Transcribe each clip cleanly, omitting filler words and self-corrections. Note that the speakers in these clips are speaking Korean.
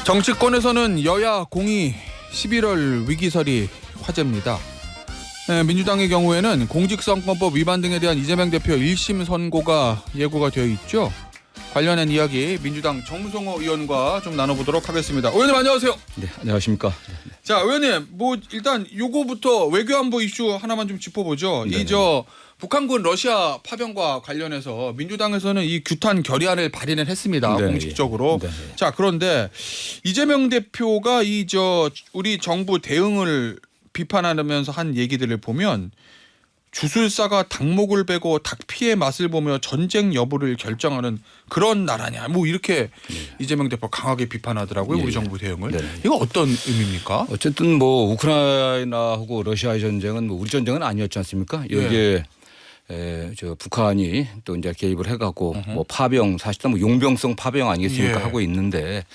정치권에서는 여야 공이 11월 위기설이 화제입니다. 민주당의 경우에는 공직선거법 위반 등에 대한 이재명 대표 1심 선고가 예고가 되어 있죠. 관련한 이야기 민주당 정무성호 의원과 좀 나눠보도록 하겠습니다. 의원님 안녕하세요. 네, 안녕하십니까. 자, 의원님 뭐 일단 요거부터 외교안보 이슈 하나만 좀 짚어보죠. 이 북한군 러시아 파병과 관련해서 민주당에서는 이 규탄 결의안을 발의를 했습니다. 네, 공식적으로. 네. 자, 그런데 이재명 대표가 우리 정부 대응을 비판하면서 한 얘기들을 보면 주술사가 닭목을 베고 닭 피의 맛을 보며 전쟁 여부를 결정하는 그런 나라냐. 뭐 이렇게 이재명 대표 강하게 비판하더라고요. 우리 정부 대응을. 이거 어떤 의미입니까? 어쨌든 뭐 우크라이나하고 러시아의 전쟁은 뭐 우리 전쟁은 아니었지 않습니까? 여기에 저 북한이 또 이제 개입을 해갖고 뭐 파병 사실상 뭐 용병성 파병 아니겠습니까 하고 있는데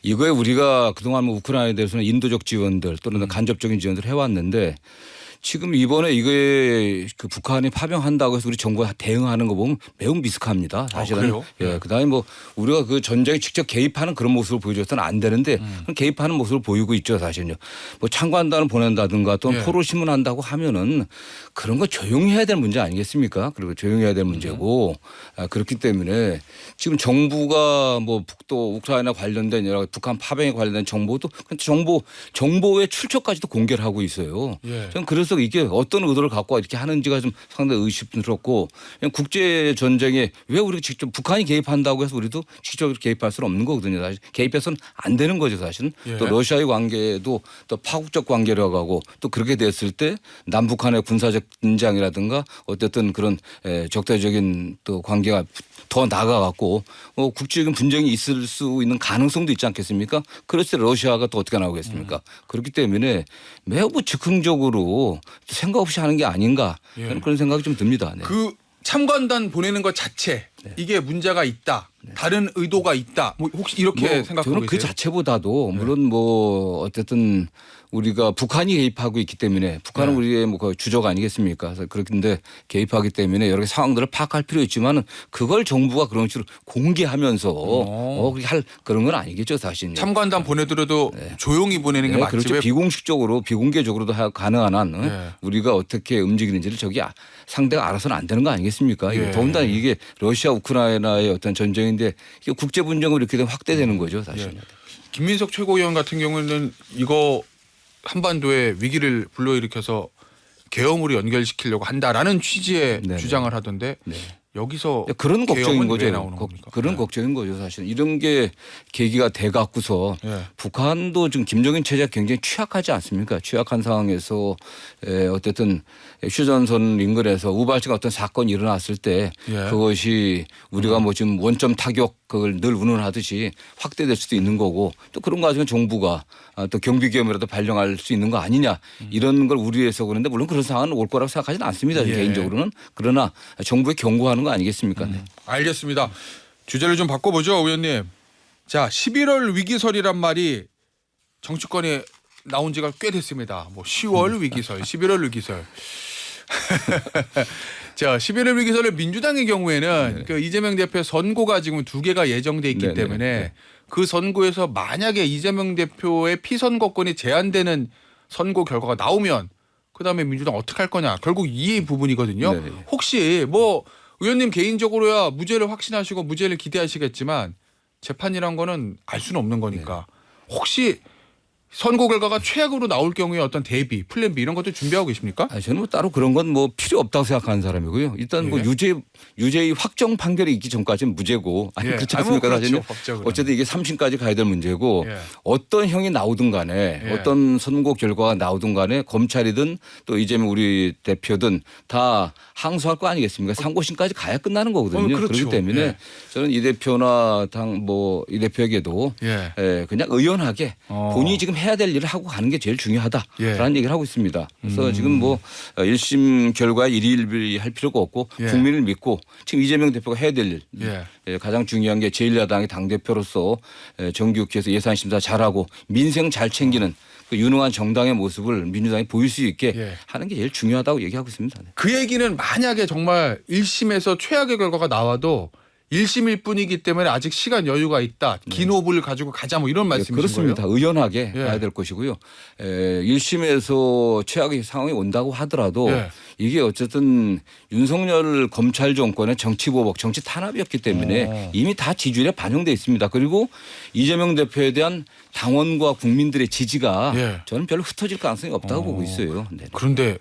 이거에 우리가 그동안 뭐 우크라이나에 대해서는 인도적 지원들 또는 간접적인 지원들을 해왔는데 지금 이번에 이게 그 북한이 파병한다고 해서 우리 정부가 대응하는 거 보면 매우 미숙합니다. 사실은. 그다음에 뭐 우리가 그 전쟁에 직접 개입하는 그런 모습을 보여줘서는 안 되는데 개입하는 모습을 보이고 있죠, 사실은요. 뭐 참관단을 보낸다든가 또는 포로 신문한다고 하면은 그런 거 조용히 해야 될 문제 아니겠습니까? 그리고 조용히 해야 될 문제고 그렇기 때문에 지금 정부가 뭐 북도 우크라이나 관련된 여러 북한 파병에 관련된 정보도 정보의 출처까지도 공개를 하고 있어요. 저는 그래서 이게 어떤 의도를 갖고 이렇게 하는지가 좀 상당히 의심스럽고 그냥 국제 전쟁에 왜 우리가 직접 북한이 개입한다고 해서 우리도 직접 개입할 수는 없는 거거든요. 사실 개입해서는 안 되는 거죠, 사실은. 또 러시아의 관계도 또 파국적 관계라고 하고 또 그렇게 됐을 때 남북한의 군사적 긴장이라든가 어쨌든 그런 적대적인 또 관계가 더 나아가갖고 국제적인 분쟁이 있을 수 있는 가능성도 있지 않겠습니까? 그랬을 때 러시아가 또 어떻게 나오겠습니까? 그렇기 때문에 매우 즉흥적으로 생각 없이 하는 게 아닌가 그런 생각이 좀 듭니다. 네. 그 참관단 보내는 것 자체 이게 문제가 있다. 다른 의도가 있다. 뭐 혹시 이렇게 생각하고 저는 계세요? 그 자체보다도 물론 뭐 어쨌든 우리가 북한이 개입하고 있기 때문에 북한은 우리의 뭐 주적 아니겠습니까? 그래서 그렇긴데 개입하기 때문에 여러 개 상황들을 파악할 필요 있지만은 그걸 정부가 그런 식으로 공개하면서 그렇게 할 그런 건 아니겠죠, 사실. 참관단 보내더라도 조용히 보내는 게 맞지. 그렇죠. 비공식적으로 비공개적으로도 가능한 한 우리가 어떻게 움직이는지를 저기 상대가 알아서는 안 되는 거 아니겠습니까? 더군다나 이게 러시아 우크라이나의 어떤 전쟁인데 이게 국제 분쟁으로 이렇게 되면 확대되는 거죠, 사실. 김민석 최고위원 같은 경우는 이거 한반도에 위기를 불러일으켜서 계엄으로 연결시키려고 한다라는 취지의 주장을 하던데 여기서 그런 걱정인 거죠. 나오는 겁니까? 그런 걱정인 거죠, 사실. 이런 게 계기가 돼 갖고서 북한도 지금 김정인 체제가 굉장히 취약하지 않습니까? 취약한 상황에서 어쨌든 휴전선 인근에서 우발적 어떤 사건이 일어났을 때 그것이 우리가 뭐 지금 원점 타격 그걸 늘 운운하듯이 확대될 수도 있는 거고 또 그런 과정에 정부가 또 경비계엄이라도 발령할 수 있는 거 아니냐 이런 걸 우려해서 그런데 물론 그런 상황은 올 거라고 생각하지는 않습니다. 개인적으로는. 그러나 정부에 경고하는 거 아니겠습니까? 알겠습니다. 주제를 좀 바꿔보죠, 의원님. 자, 11월 위기설이란 말이 정치권에 나온 지가 꽤 됐습니다. 뭐 10월 위기설, 11월 위기설. 자, 11월 위기설을 민주당의 경우에는 그 이재명 대표의 선고가 지금 2개가 예정돼 있기 때문에 그 선고에서 만약에 이재명 대표의 피선거권이 제한되는 선고 결과가 나오면 그다음에 민주당 어떻게 할 거냐. 결국 이 부분이거든요. 혹시 뭐 의원님 개인적으로야 무죄를 확신하시고 무죄를 기대하시겠지만 재판이란 거는 알 수는 없는 거니까 혹시 선고 결과가 최악으로 나올 경우에 어떤 대비, 플랜 B 이런 것도 준비하고 계십니까? 저는 뭐 따로 그런 건 뭐 필요 없다고 생각하는 사람이고요. 일단 뭐 유죄의 확정 판결이 있기 전까지는 무죄고 그렇지 않습니까? 사실은 어쨌든 이게 3심까지 가야 될 문제고 어떤 형이 나오든 간에 어떤 선고 결과가 나오든 간에 검찰이든 또 이재명 우리 대표든 다 항소할 거 아니겠습니까? 상고심까지 가야 끝나는 거거든요. 그렇기 때문에 저는 이 대표나 이 대표에게도 그냥 의연하게 본인이 지금 해야 될 일을 하고 가는 게 제일 중요하다라는 얘기를 하고 있습니다. 그래서 지금 뭐 1심 결과에 일희일비할 필요가 없고 국민을 믿고 지금 이재명 대표가 해야 될 일 가장 중요한 게 제1야당의 당대표로서 정기국회에서 예산심사 잘하고 민생 잘 챙기는 그 유능한 정당의 모습을 민주당이 보일 수 있게 하는 게 제일 중요하다고 얘기하고 있습니다. 그 얘기는 만약에 정말 1심에서 최악의 결과가 나와도 1심일 뿐이기 때문에 아직 시간 여유가 있다. 기노부를 가지고 가자 뭐 이런 말씀이신 그렇습니다. 거예요? 의연하게 예. 가야 될 것이고요. 1심에서 최악의 상황이 온다고 하더라도 예. 이게 어쨌든 윤석열 검찰 정권의 정치 보복, 정치 탄압이었기 때문에 이미 다 지지율에 반영돼 있습니다. 그리고 이재명 대표에 대한 당원과 국민들의 지지가 예. 저는 별로 흩어질 가능성이 없다고 보고 있어요. 네. 그런데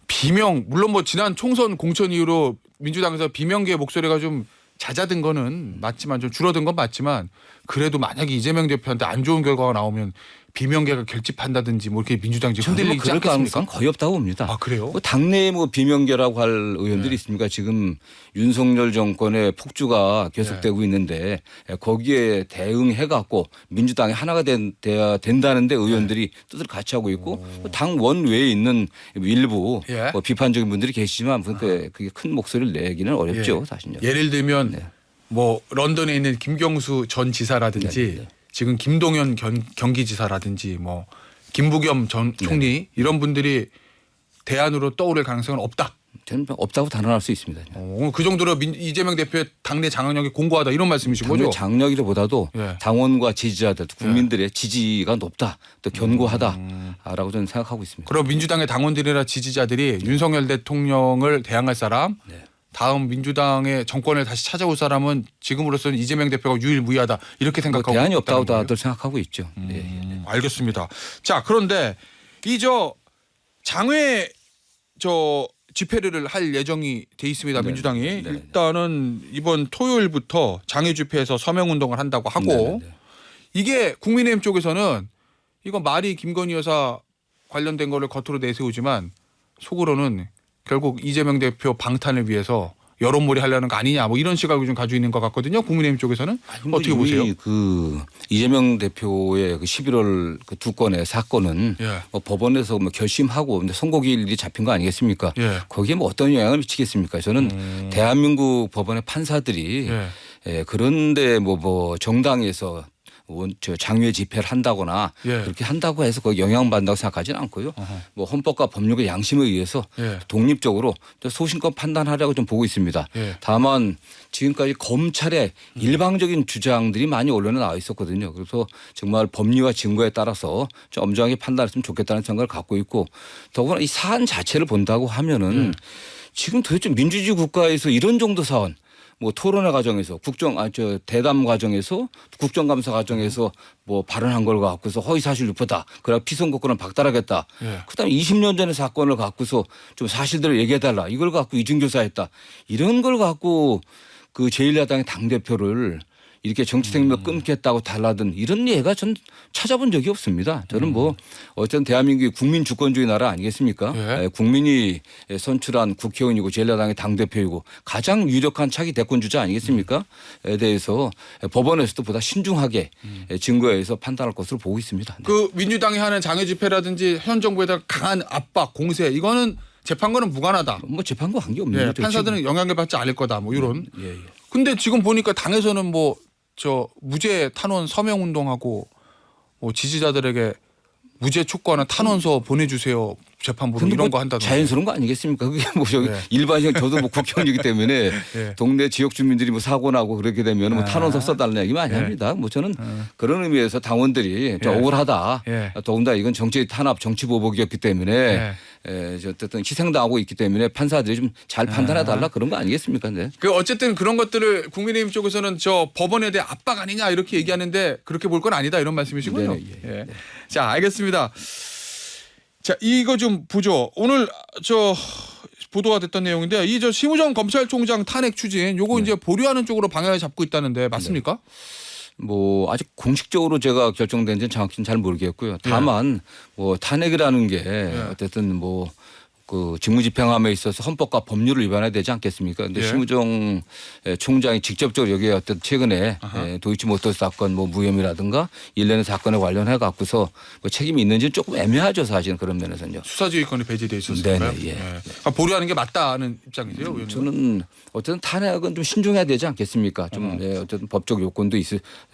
비명 물론 뭐 지난 총선 공천 이후로 민주당에서 비명계의 목소리가 좀 잦아든 거는 맞지만 좀 줄어든 건 맞지만 그래도 만약에 이재명 대표한테 안 좋은 결과가 나오면 비명계가 결집한다든지 뭐 이렇게 민주당이 저는 흔들리지 그럴 않겠습니까? 가능성 거의 없다고 봅니다. 아 그래요? 뭐 당내에 뭐 비명계라고 할 의원들이 네. 있습니까? 지금 윤석열 정권의 폭주가 계속되고 있는데 거기에 대응해갖고 민주당이 하나가 돼야 된다는데 의원들이 뜻을 같이 하고 있고 당 원외에 있는 일부 예. 뭐 비판적인 분들이 계시지만 그게 큰 목소리를 내기는 어렵죠, 사실요. 예를 들면 뭐 런던에 있는 김경수 전 지사라든지 지금 김동연 경기지사라든지 뭐 김부겸 전 총리 이런 분들이 대안으로 떠오를 가능성은 없다. 저는 없다고 단언할 수 있습니다. 그 정도로 이재명 대표의 당내 장악력이 공고하다 이런 말씀이신 거죠? 장력이보다도 예. 당원과 지지자들, 국민들의 지지가 높다, 또 견고하다라고 저는 생각하고 있습니다. 그럼 민주당의 당원들이나 지지자들이 윤석열 대통령을 대항할 사람 다음 민주당의 정권을 다시 찾아올 사람은 지금으로서는 이재명 대표가 유일무이하다 이렇게 생각하고 대안이 있다는 없다고 거예요? 다들 생각하고 있죠. 알겠습니다. 자 그런데 이 장외 집회를 할 예정이 돼 있습니다. 민주당이 일단은 이번 토요일부터 장외 집회에서 서명 운동을 한다고 하고 이게 국민의힘 쪽에서는 이거 말이 김건희 여사 관련된 거를 겉으로 내세우지만 속으로는 결국 이재명 대표 방탄을 위해서 여론몰이 하려는 거 아니냐 뭐 이런 시각을 좀 가지고 있는 것 같거든요. 국민의힘 쪽에서는 어떻게 보세요? 그 이재명 대표의 그 11월 그 두 건의 사건은 예. 뭐 법원에서 뭐 결심하고 근데 선고기일이 잡힌 거 아니겠습니까? 예. 거기에 뭐 어떤 영향을 미치겠습니까? 저는 대한민국 법원의 판사들이 그런데 뭐 정당에서 장외 집회를 한다거나 그렇게 한다고 해서 거기 영향받는다고 생각하지는 않고요. 뭐 헌법과 법률의 양심에 의해서 독립적으로 소신껏 판단하려고 좀 보고 있습니다. 다만 지금까지 검찰의 일방적인 주장들이 많이 언론에 나와 있었거든요. 그래서 정말 법리와 증거에 따라서 좀 엄정하게 판단했으면 좋겠다는 생각을 갖고 있고 더구나 이 사안 자체를 본다고 하면은 지금 도대체 민주주의 국가에서 이런 정도 사안 뭐 토론회 과정에서 대담 과정에서 국정감사 과정에서 뭐 발언한 걸 갖고서 허위사실 유포다. 그래 피선거권은 박탈하겠다. 그다음에 20년 전의 사건을 갖고서 좀 사실대로 얘기해달라. 이걸 갖고 이중교사했다. 이런 걸 갖고 그 제1야당의 당대표를 이렇게 정치 생명 끊겠다고 달라든 이런 예가 전 찾아본 적이 없습니다. 저는 뭐 어쨌든 대한민국이 국민 주권주의 나라 아니겠습니까? 국민이 선출한 국회의원이고 제1야당의 당대표이고 가장 유력한 차기 대권 주자 아니겠습니까?에 대해서 법원에서도 보다 신중하게 증거에 의해서 판단할 것으로 보고 있습니다. 그 민주당이 하는 장외 집회라든지 현 정부에 대한 강한 압박, 공세 이거는 재판과는 무관하다. 뭐 재판과 관계없는 거죠. 판사들은 영향을 받지 않을 거다. 뭐 이런. 근데 지금 보니까 당에서는 뭐 무죄 탄원 서명 운동하고 뭐 지지자들에게 무죄 촉구하는 탄원서 보내주세요 재판부로 이런 거 한다던데. 자연스러운 거 아니겠습니까? 그게 뭐 저기 일반적 저도 뭐 국회의원이기 때문에 동네 지역 주민들이 뭐 사고 나고 그렇게 되면 뭐 탄원서 써달라는 얘기 많이 합니다. 뭐 저는 그런 의미에서 당원들이 좀 억울하다. 더군다나 이건 정치 탄압, 정치 보복이었기 때문에 어쨌든 희생당하고 있기 때문에 판사들이 좀 잘 판단해 달라 그런 거 아니겠습니까? 네. 그 어쨌든 그런 것들을 국민의힘 쪽에서는 법원에 대한 압박 아니냐 이렇게 얘기하는데 그렇게 볼 건 아니다 이런 말씀이시군요. 자 알겠습니다. 자 이거 좀 보죠. 오늘 보도가 됐던 내용인데 이 심우정 검찰총장 탄핵 추진 요거 이제 보류하는 쪽으로 방향을 잡고 있다는데 맞습니까? 뭐 아직 공식적으로 제가 결정된지는 정확히는 잘 모르겠고요. 다만 뭐 탄핵이라는 게 어쨌든 뭐 그 직무집행함에 있어서 헌법과 법률을 위반해야 되지 않겠습니까? 그런데 심우정 총장이 직접적으로 여기에 어떤 최근에 도이치모터스 사건 뭐 무혐의라든가 일련의 사건에 관련해 갖고서 뭐 책임이 있는지는 조금 애매하죠 사실은 그런 면에서는요. 수사지휘권이 배제돼 있었을까요? 그러니까 보류하는 게 맞다는 입장이세요, 의원님? 저는 어쨌든 탄핵은 좀 신중해야 되지 않겠습니까? 좀 어쨌든 법적 요건도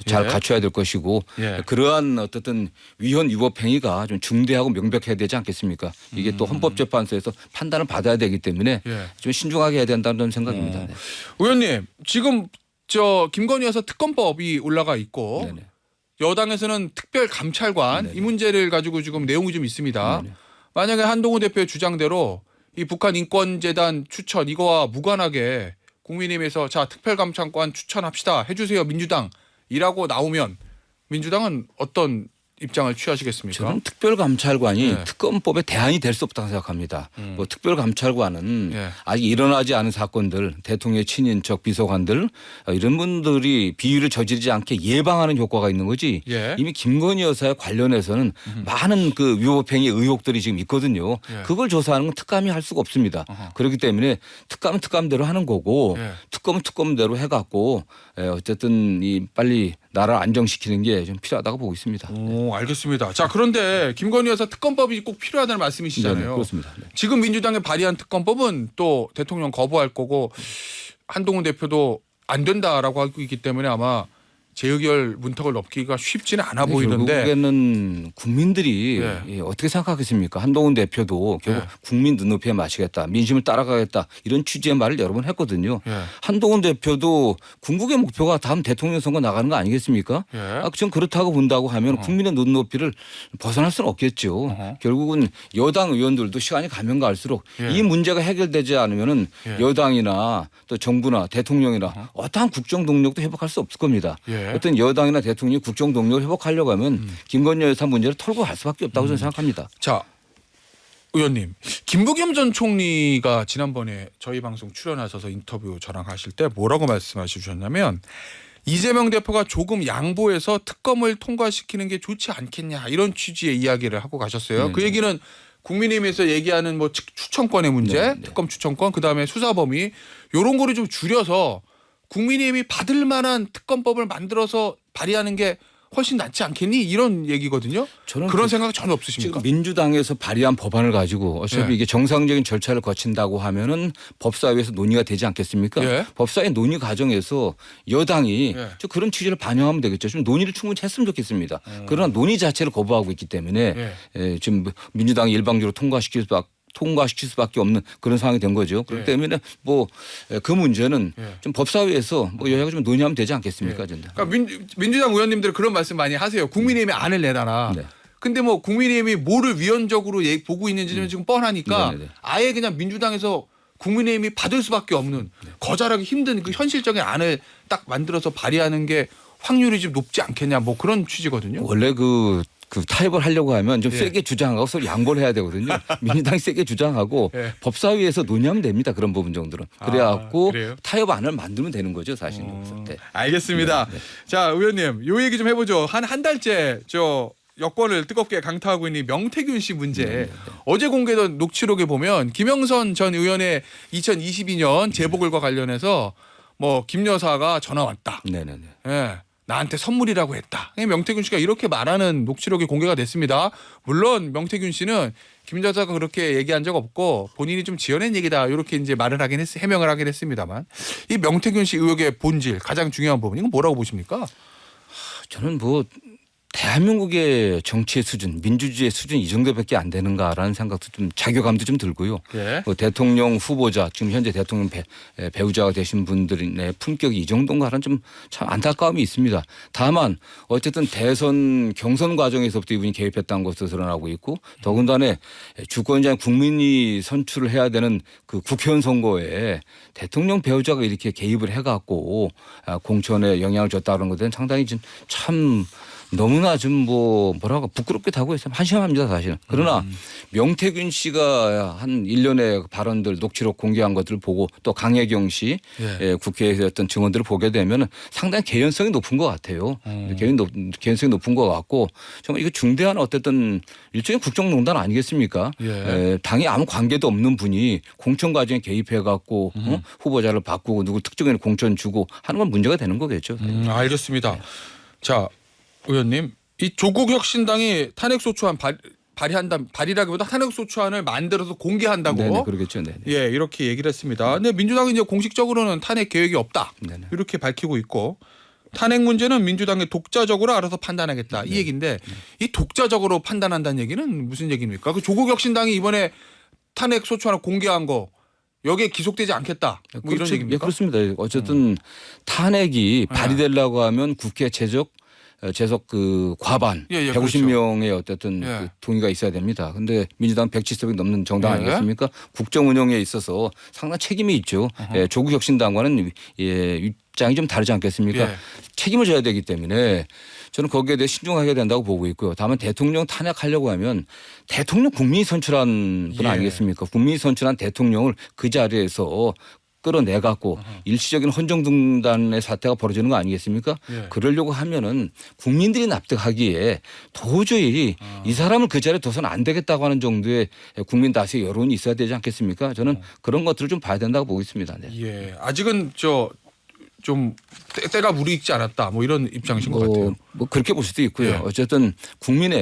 잘 갖춰야 될 것이고 그러한 어쨌든 위헌 위법 행위가 좀 중대하고 명백해야 되지 않겠습니까? 이게 또 헌법재판소에서 판단을 받아야 되기 때문에 좀 신중하게 해야 된다는 생각입니다. 의원님 지금 저 김건희 여사 특검법이 올라가 있고 네네. 여당에서는 특별감찰관 네네. 이 문제를 가지고 지금 내용이 좀 있습니다. 네네. 만약에 한동훈 대표의 주장대로 이 북한 인권재단 추천 이거와 무관하게 국민의힘에서 자 특별감찰관 추천합시다 해주세요 민주당이라고 나오면 민주당은 어떤 입장을 취하시겠습니까? 저는 특별감찰관이 네. 특검법의 대안이 될 수 없다고 생각합니다. 뭐 특별감찰관은 예. 아직 일어나지 않은 사건들, 대통령의 친인척 비서관들 이런 분들이 비위를 저지르지 않게 예방하는 효과가 있는 거지. 예. 이미 김건희 여사에 관련해서는 많은 그 위법행위 의혹들이 지금 있거든요. 예. 그걸 조사하는 건 특감이 할 수가 없습니다. 그렇기 때문에 특감은 특감대로 하는 거고 예. 특검은 특검대로 해갖고 어쨌든 이 빨리 나라를 안정시키는 게 좀 필요하다고 보고 있습니다. 오, 알겠습니다. 자, 그런데 김건희 여사 특검법이 꼭 필요하다는 말씀이시잖아요. 네, 그렇습니다. 네. 지금 민주당에 발의한 특검법은 또 대통령 거부할 거고 한동훈 대표도 안 된다라고 하고 있기 때문에 아마 재의결 문턱을 넘기기가 쉽지는 않아 보이는데 결국에는 국민들이 예. 어떻게 생각하겠습니까? 한동훈 대표도 결국 예. 국민 눈높이에 맞추겠다, 민심을 따라가겠다 이런 취지의 말을 여러 번 했거든요. 예. 한동훈 대표도 궁극의 목표가 다음 대통령 선거 나가는 거 아니겠습니까? 예. 전 그렇다고 본다고 하면 국민의 눈높이를 벗어날 수는 없겠죠. 결국은 여당 의원들도 시간이 가면 갈수록 예. 이 문제가 해결되지 않으면은 예. 여당이나 또 정부나 대통령이나 어떠한 국정 동력도 회복할 수 없을 겁니다. 예. 어떤 여당이나 대통령이 국정 동력을 회복하려고 하면 김건희 여사 문제를 털고 갈 수밖에 없다고 저는 생각합니다. 자, 의원님, 김부겸 전 총리가 지난번에 저희 방송 출연하셔서 인터뷰 저랑 하실 때 뭐라고 말씀하셨냐면 이재명 대표가 조금 양보해서 특검을 통과시키는 게 좋지 않겠냐 이런 취지의 이야기를 하고 가셨어요. 그 얘기는 국민의힘에서 얘기하는 뭐 추천권의 문제, 특검 추천권, 그다음에 수사 범위 이런 거를 좀 줄여서 국민의힘이 받을 만한 특검법을 만들어서 발의하는 게 훨씬 낫지 않겠니? 이런 얘기거든요. 저는 그런 생각 전혀 없으십니까? 지금 민주당에서 발의한 법안을 가지고 어차피 예. 이게 정상적인 절차를 거친다고 하면은 법사위에서 논의가 되지 않겠습니까? 예. 법사위 논의 과정에서 여당이 예. 저 그런 취지를 반영하면 되겠죠. 좀 논의를 충분히 했으면 좋겠습니다. 그러나 논의 자체를 거부하고 있기 때문에 지금 민주당이 일방적으로 통과시킬 수밖에 없는 그런 상황이 된 거죠. 그렇기 때문에 뭐 그 문제는 좀 법사위에서 뭐 여야가 좀 논의하면 되지 않겠습니까? 그러니까 민주당 의원님들 그런 말씀 많이 하세요. 국민의힘이 안을 내놔라. 네. 근데 뭐 국민의힘이 뭐를 위헌적으로 보고 있는지는 지금 뻔하니까 네네네. 아예 그냥 민주당에서 국민의힘이 받을 수밖에 없는 거절하기 힘든 그 현실적인 안을 딱 만들어서 발의하는 게 확률이 좀 높지 않겠냐 뭐 그런 취지거든요. 원래 그 타협을 하려고 하면 좀 예. 세게 주장하고 서로 양보를 해야 되거든요. 민주당이 세게 주장하고 예. 법사위에서 논의하면 됩니다. 그런 부분 정도는. 그래갖고 그래요? 타협안을 만들면 되는 거죠. 사실은. 네. 알겠습니다. 자, 의원님, 요 얘기 좀 해보죠. 한 달째 저 여권을 뜨겁게 강타하고 있는 명태균 씨 문제. 어제 공개된 녹취록에 보면 김영선 전 의원의 2022년 재보궐과 관련해서 뭐 김 여사가 전화 왔다. 네네네. 예. 나한테 선물이라고 했다. 명태균 씨가 이렇게 말하는 녹취록이 공개가 됐습니다. 물론 명태균 씨는 김 여사가 그렇게 얘기한 적 없고 본인이 좀 지어낸 얘기다 이렇게 이제 말을 해명을 하긴 했습니다만 이 명태균 씨 의혹의 본질 가장 중요한 부분 이건 뭐라고 보십니까? 저는 뭐 대한민국의 정치의 수준, 민주주의의 수준 이 정도밖에 안 되는가라는 생각도 좀 자괴감도 좀 들고요. 예. 뭐 대통령 후보자 지금 현재 대통령 배우자가 되신 분들의 품격이 이 정도인가라는 좀 참 안타까움이 있습니다. 다만 어쨌든 대선 경선 과정에서부터 이분이 개입했다는 것으로 드러나고 있고 더군다나 주권자인 국민이 선출을 해야 되는 그 국회의원 선거에 대통령 배우자가 이렇게 개입을 해갖고 공천에 영향을 줬다는 것은 상당히 참 너무나 좀 뭐라고 부끄럽기도 하고 있어요. 한심합니다 사실은. 그러나 명태균 씨가 한 일련의 발언들 녹취록 공개한 것들을 보고 또 강혜경 씨 국회에서 어떤 증언들을 보게 되면 상당히 개연성이 높은 것 같아요. 개연성이 높은 것 같고 정말 이거 중대한 어쨌든 일종의 국정농단 아니겠습니까? 당이 아무 관계도 없는 분이 공천 과정에 개입해 갖고 후보자를 바꾸고 누구 특정인 공천 주고 하는 건 문제가 되는 거겠죠. 알겠습니다. 자. 의원님, 이 조국혁신당이 탄핵소추안 발의라기보다 탄핵소추안을 만들어서 공개한다고. 네, 그러겠죠. 네네. 예, 이렇게 얘기를 했습니다. 근데 민주당은 이제 공식적으로는 탄핵 계획이 없다. 네네. 이렇게 밝히고 있고 탄핵 문제는 민주당이 독자적으로 알아서 판단하겠다. 이 얘기인데 이 독자적으로 판단한다는 얘기는 무슨 얘기입니까? 그 조국혁신당이 이번에 탄핵소추안을 공개한 거 여기에 기속되지 않겠다. 뭐 이런 그렇죠. 얘기입니까? 예, 그렇습니다. 어쨌든 탄핵이 발의되려고 하면 국회 재석 그 과반 예, 예, 150명의 어쨌든 예. 그 동의가 있어야 됩니다. 근데 민주당 170석이 넘는 정당 예. 아니겠습니까? 국정 운영에 있어서 상당한 책임이 있죠. 예, 조국 혁신당과는 입장이 좀 다르지 않겠습니까? 예. 책임을 져야 되기 때문에 저는 거기에 대해 신중하게 된다고 보고 있고요. 다만 대통령 탄핵하려고 하면 대통령 국민이 선출한 분 예. 아니겠습니까? 국민이 선출한 대통령을 그 자리에서 끌어내 갖고 일시적인 헌정등단의 사태가 벌어지는 거 아니겠습니까? 예. 그러려고 하면은 국민들이 납득하기에 도저히 이 사람을 그 자리에 둬서는 안 되겠다고 하는 정도의 국민 다수의 여론이 있어야 되지 않겠습니까? 저는 그런 것들을 좀 봐야 된다고 보고 있습니다. 네. 예. 아직은 좀 때가 무르익지 않았다. 뭐 이런 입장이신 것 같아요. 뭐 그렇게 볼 수도 있고요. 예. 어쨌든 국민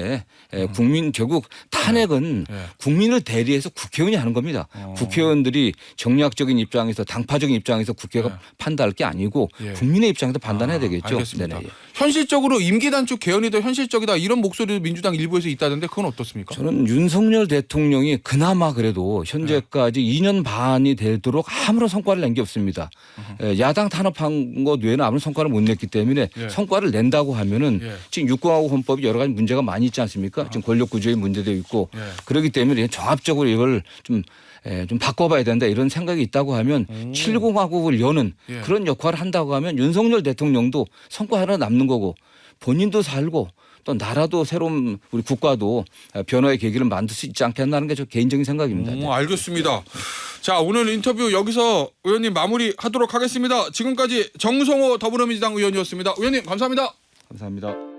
결국 탄핵은 예. 국민을 대리해서 국회의원이 하는 겁니다. 국회의원들이 정략적인 입장에서 당파적인 입장에서 국회가 판단할 게 아니고 예. 국민의 입장에서 판단해야 되겠죠. 알겠습니다. 네네. 현실적으로 임기 단축 개헌이 더 현실적이다 이런 목소리도 민주당 일부에서 있다던데 그건 어떻습니까? 저는 윤석열 대통령이 그나마 그래도 현재까지 2년 반이 되도록 아무런 성과를 낸 게 없습니다. 야당 탄압한 것 외에는 아무런 성과를 못 냈기 때문에 예. 성과를 낸다고 하면은 예. 지금 육공화국 헌법이 여러 가지 문제가 많이 있지 않습니까? 지금 권력 구조의 문제도 있고 예. 그렇기 때문에 종합적으로 이걸 좀 바꿔봐야 된다 이런 생각이 있다고 하면 7공화국을 여는 예. 그런 역할을 한다고 하면 윤석열 대통령도 성과 하나 남는 거고 본인도 살고 또 나라도 새로운 우리 국가도 변화의 계기를 만들 수 있지 않겠나는 게 저 개인적인 생각입니다. 네. 알겠습니다. 자, 오늘 인터뷰 여기서 의원님 마무리하도록 하겠습니다. 지금까지 정성호 더불어민주당 의원이었습니다. 의원님 감사합니다. 감사합니다.